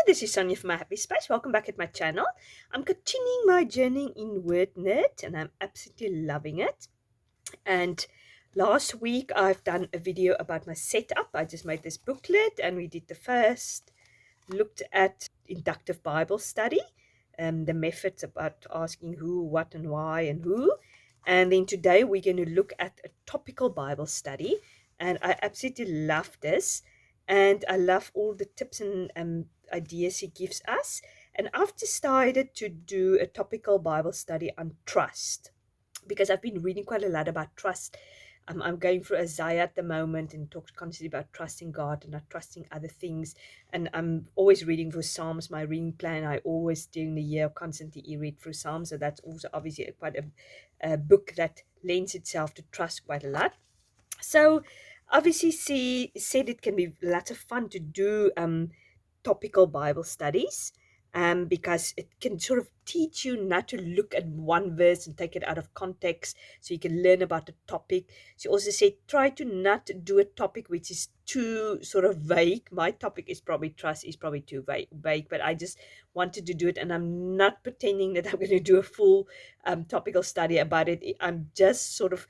this is Sonja from my Happy Space. Welcome back at my channel. I'm continuing my journey in Word Nerd and I'm absolutely loving it. And last week I've done a video about my setup. I just made this booklet and we did the first, looked at inductive Bible study, the methods about asking who, what and why and who. And then today we're going to look at a topical Bible study. And I absolutely love this. And I love all the tips and ideas he gives us. And I've decided to do a topical Bible study on trust because I've been reading quite a lot about trust. I'm going through Isaiah at the moment and talks constantly about trusting God and not trusting other things. And I'm always reading through Psalms, my reading plan. I always, during the year, constantly read through Psalms. So that's also obviously quite a book that lends itself to trust quite a lot. So obviously she said it can be a lot of fun to do topical Bible studies because it can sort of teach you not to look at one verse and take it out of context so you can learn about the topic. She also said try to not do a topic which is too sort of vague. My topic is probably trust is probably too vague, but I just wanted to do it and I'm not pretending that I'm going to do a full topical study about it. I'm just sort of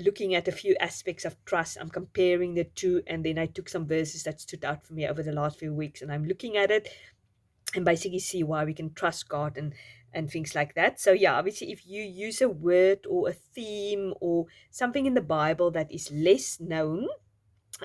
looking at a few aspects of trust. I'm comparing the two, and then I took some verses that stood out for me over the last few weeks, and I'm looking at it and basically see why we can trust God and things like that. So yeah, obviously if you use a word or a theme or something in the Bible that is less known,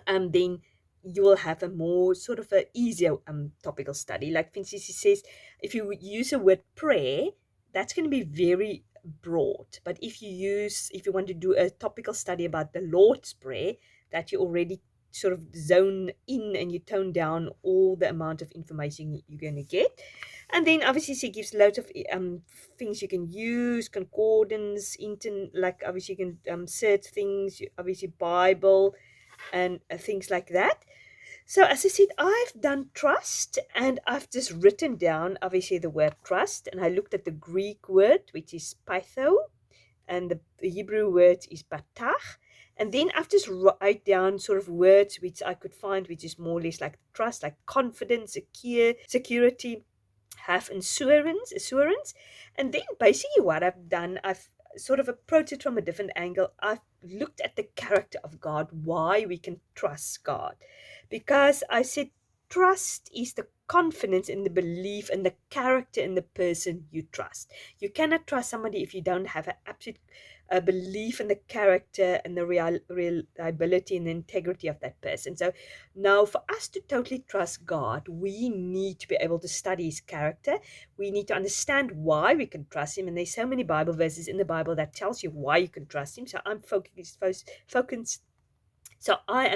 then you will have a more sort of a easier topical study. Like for instance, he says if you use a word prayer, that's going to be very broad. But if you want to do a topical study about the Lord's Prayer, that you already sort of zone in and you tone down all the amount of information you're going to get. And then obviously she gives loads of things you can use, concordance, like obviously you can search things, obviously Bible and things like that. So as I said, I've done trust and I've just written down obviously the word trust, and I looked at the Greek word which is patho and the Hebrew word is batach. And then I've just write down sort of words which I could find which is more or less like trust, like confidence, security, have assurance. And then basically what I've done, I've sort of approached it from a different angle. I've looked at the character of God, why we can trust God. Because I said trust is the confidence in the belief and the character in the person you trust. You cannot trust somebody if you don't have an absolute belief in the character and the reliability and the integrity of that person. So now for us to totally trust God, we need to be able to study his character. We need to understand why we can trust him. And there's so many Bible verses in the Bible that tells you why you can trust him. So I'm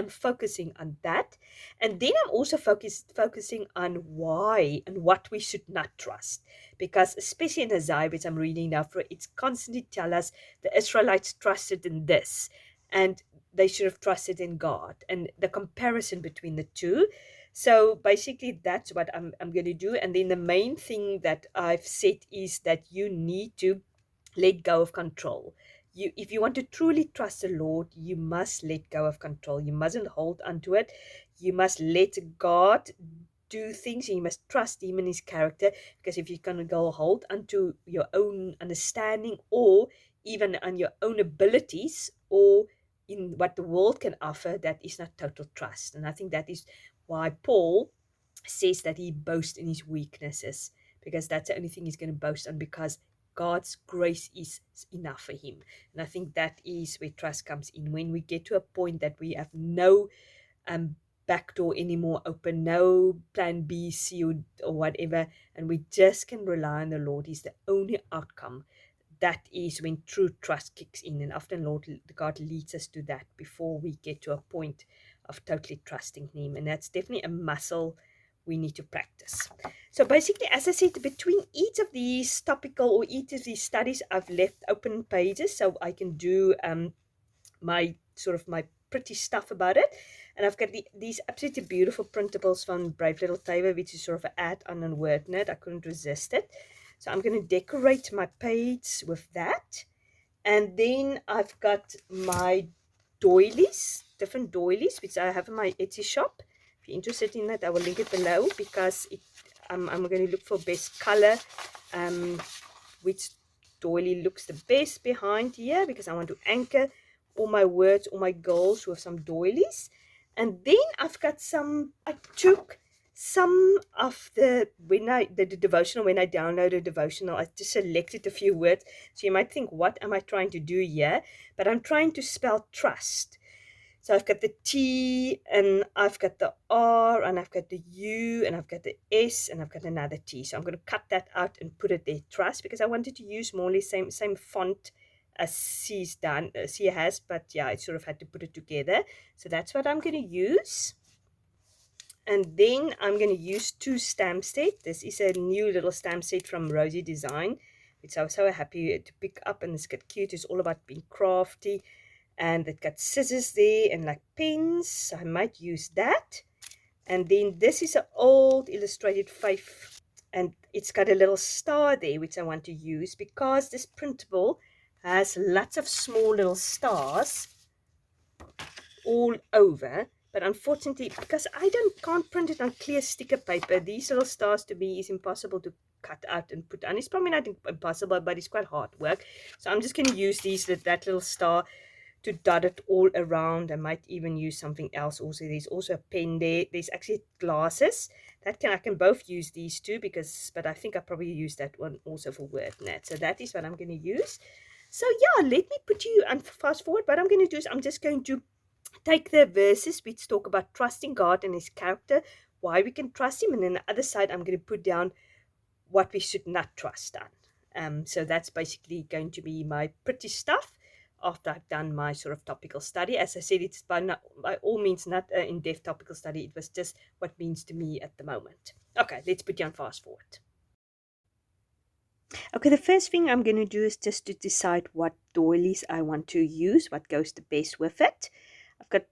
focusing on that. And then I'm also focusing on why and what we should not trust. Because especially in Isaiah, which I'm reading now, it's constantly tell us the Israelites trusted in this and they should have trusted in God, and the comparison between the two. So basically that's what I'm going to do. And then the main thing that I've said is that you need to let go of control. If you want to truly trust the Lord, you must let go of control. You mustn't hold onto it. You must let God do things, and you must trust him and his character. Because if you're going to go hold onto your own understanding or even on your own abilities or in what the world can offer, that is not total trust. And I think that is why Paul says that he boasts in his weaknesses, because that's the only thing he's going to boast on, because God's grace is enough for him. And I think that is where trust comes in. When we get to a point that we have no back door anymore open, no plan B, C, or whatever, and we just can rely on the Lord. He's the only outcome. That is when true trust kicks in. And often God leads us to that before we get to a point of totally trusting him. And that's definitely a muscle we need to practice. So basically, as I said, between each of these topical or each of these studies, I've left open pages so I can do my pretty stuff about it. And I've got these absolutely beautiful printables from Brave Little Taver, which is sort of an add-on on WordNet. I couldn't resist it. So I'm going to decorate my page with that. And then I've got my doilies, different doilies, which I have in my Etsy shop. If you're interested in that, I will link it below, because I'm going to look for best color, which doily looks the best behind here, because I want to anchor all my words, all my goals with some doilies. And then I've got some, I took some of the devotional, when I downloaded devotional, I just selected a few words. So you might think, what am I trying to do here? But I'm trying to spell trust. So I've got the T, and I've got the R, and I've got the U, and I've got the S, and I've got another T. So I'm going to cut that out and put it there, trust, because I wanted to use more or less same font as C's done, C has, but yeah, I sort of had to put it together. So that's what I'm going to use. And then I'm going to use 2 stamp set. This is a new little stamp set from Rosie Design, which I was so happy to pick up, and it's got cute. It's all about being crafty. And it got scissors there and like pens, so I might use that. And then this is an old illustrated faith, and it's got a little star there, which I want to use because this printable has lots of small little stars all over. But unfortunately, because I can't print it on clear sticker paper, these little stars to me is impossible to cut out and put on. It's probably not impossible, but it's quite hard work. So I'm just going to use that little star to dot it all around. I might even use something else also. There's also a pen there. There's actually glasses. I can both use these two, but I think I probably use that one also for WordNet. So that is what I'm going to use. So yeah, let me put you and fast forward. What I'm going to do is I'm just going to take the verses which talk about trusting God and his character, why we can trust him, and then the other side I'm going to put down what we should not trust on. So that's basically going to be my pretty stuff after I've done my sort of topical study. As I said, it's by all means not an in-depth topical study. It was just what means to me at the moment. Okay, let's put you on fast forward. Okay, the first thing I'm going to do is just to decide what doilies I want to use, what goes the best with it.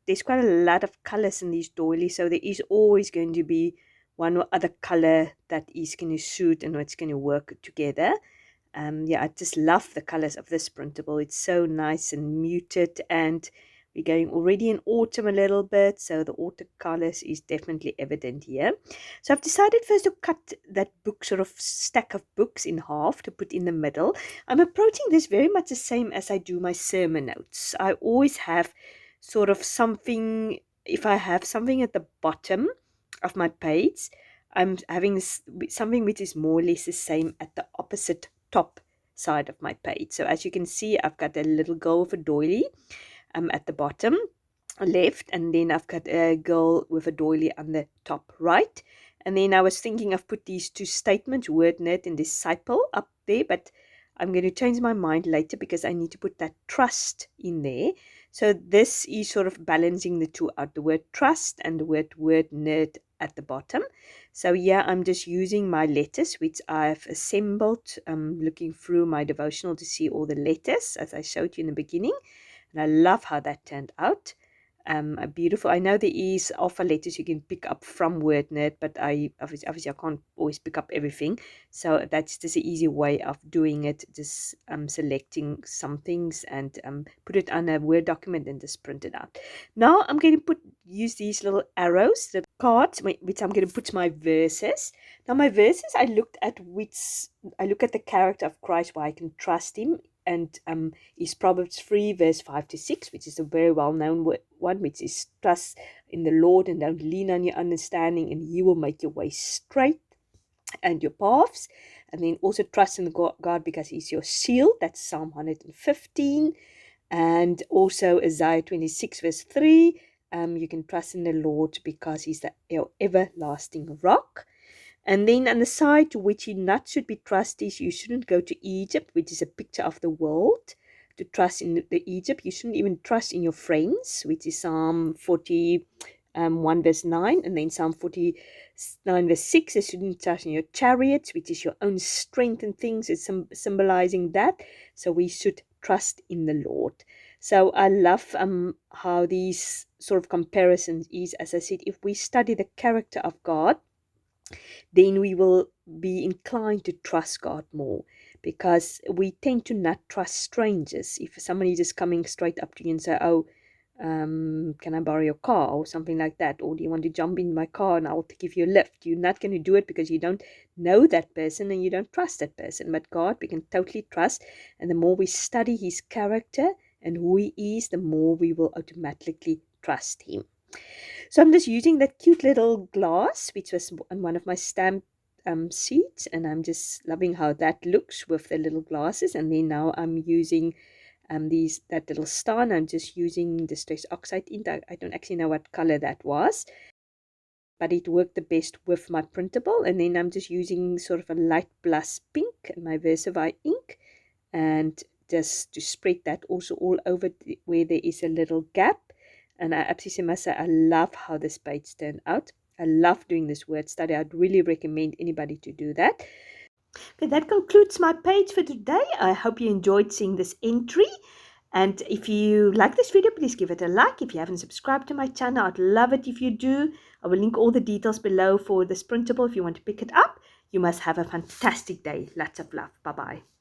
There's quite a lot of colors in these doilies, so there is always going to be one or other color that is going to suit and what's going to work together. Yeah, I just love the colors of this printable. It's so nice and muted, and we're going already in autumn a little bit, so the autumn colors is definitely evident here. So I've decided first to cut that book, sort of stack of books, in half to put in the middle. I'm approaching this very much the same as I do my sermon notes. I always have sort of something, if I have something at the bottom of my page, I'm having something which is more or less the same at the opposite top side of my page. So as you can see, I've got a little girl with a doily at the bottom left, and then I've got a girl with a doily on the top right. And then I was thinking I've put these 2 statements, WordNet and disciple, up there, but I'm going to change my mind later because I need to put that trust in there. So this is sort of balancing the 2 out, the word trust and the word WordNet at the bottom. So yeah, I'm just using my letters which I've assembled, looking through my devotional to see all the letters as I showed you in the beginning, and I love how that turned out. Beautiful. I know there is alpha letters you can pick up from WordNet, but obviously I can't always pick up everything, so that's just an easy way of doing it. Just selecting some things and put it on a Word document and just print it out. Now I'm going to use these little arrows, the cards, which I'm going to put my verses. Now my verses, I look at the character of Christ, why I can trust him. And is Proverbs 3 verse 5 to 6, which is a very well-known one, which is trust in the Lord and don't lean on your understanding, and he will make your way straight and your paths. And then also trust in God because he's your shield. That's Psalm 115. And also Isaiah 26 verse 3. You can trust in the Lord because he's your everlasting rock. And then on the side to which you not should be trusted, you shouldn't go to Egypt, which is a picture of the world. To trust in the Egypt, you shouldn't even trust in your friends, which is Psalm 41 verse 9. And then Psalm 49 verse 6, you shouldn't trust in your chariots, which is your own strength and things. It's symbolizing that. So we should trust in the Lord. So I love how these sort of comparisons is, as I said, if we study the character of God, then we will be inclined to trust God more, because we tend to not trust strangers. If somebody is just coming straight up to you and say, oh, can I borrow your car, or something like that, or do you want to jump in my car and I'll give you a lift? You're not going to do it because you don't know that person and you don't trust that person. But God, we can totally trust, and the more we study his character and who he is, the more we will automatically trust him. So I'm just using that cute little glass, which was on one of my stamp sheets, and I'm just loving how that looks with the little glasses. And then now I'm using that little star, and I'm just using the stress oxide ink. I don't actually know what color that was, but it worked the best with my printable. And then I'm just using sort of a light plus pink and my Versavie ink, and just to spread that also all over where there is a little gap. And I absolutely must say, I love how this page turned out. I love doing this word study. I'd really recommend anybody to do that. Okay, that concludes my page for today. I hope you enjoyed seeing this entry. And if you like this video, please give it a like. If you haven't subscribed to my channel, I'd love it if you do. I will link all the details below for this printable if you want to pick it up. You must have a fantastic day. Lots of love. Bye-bye.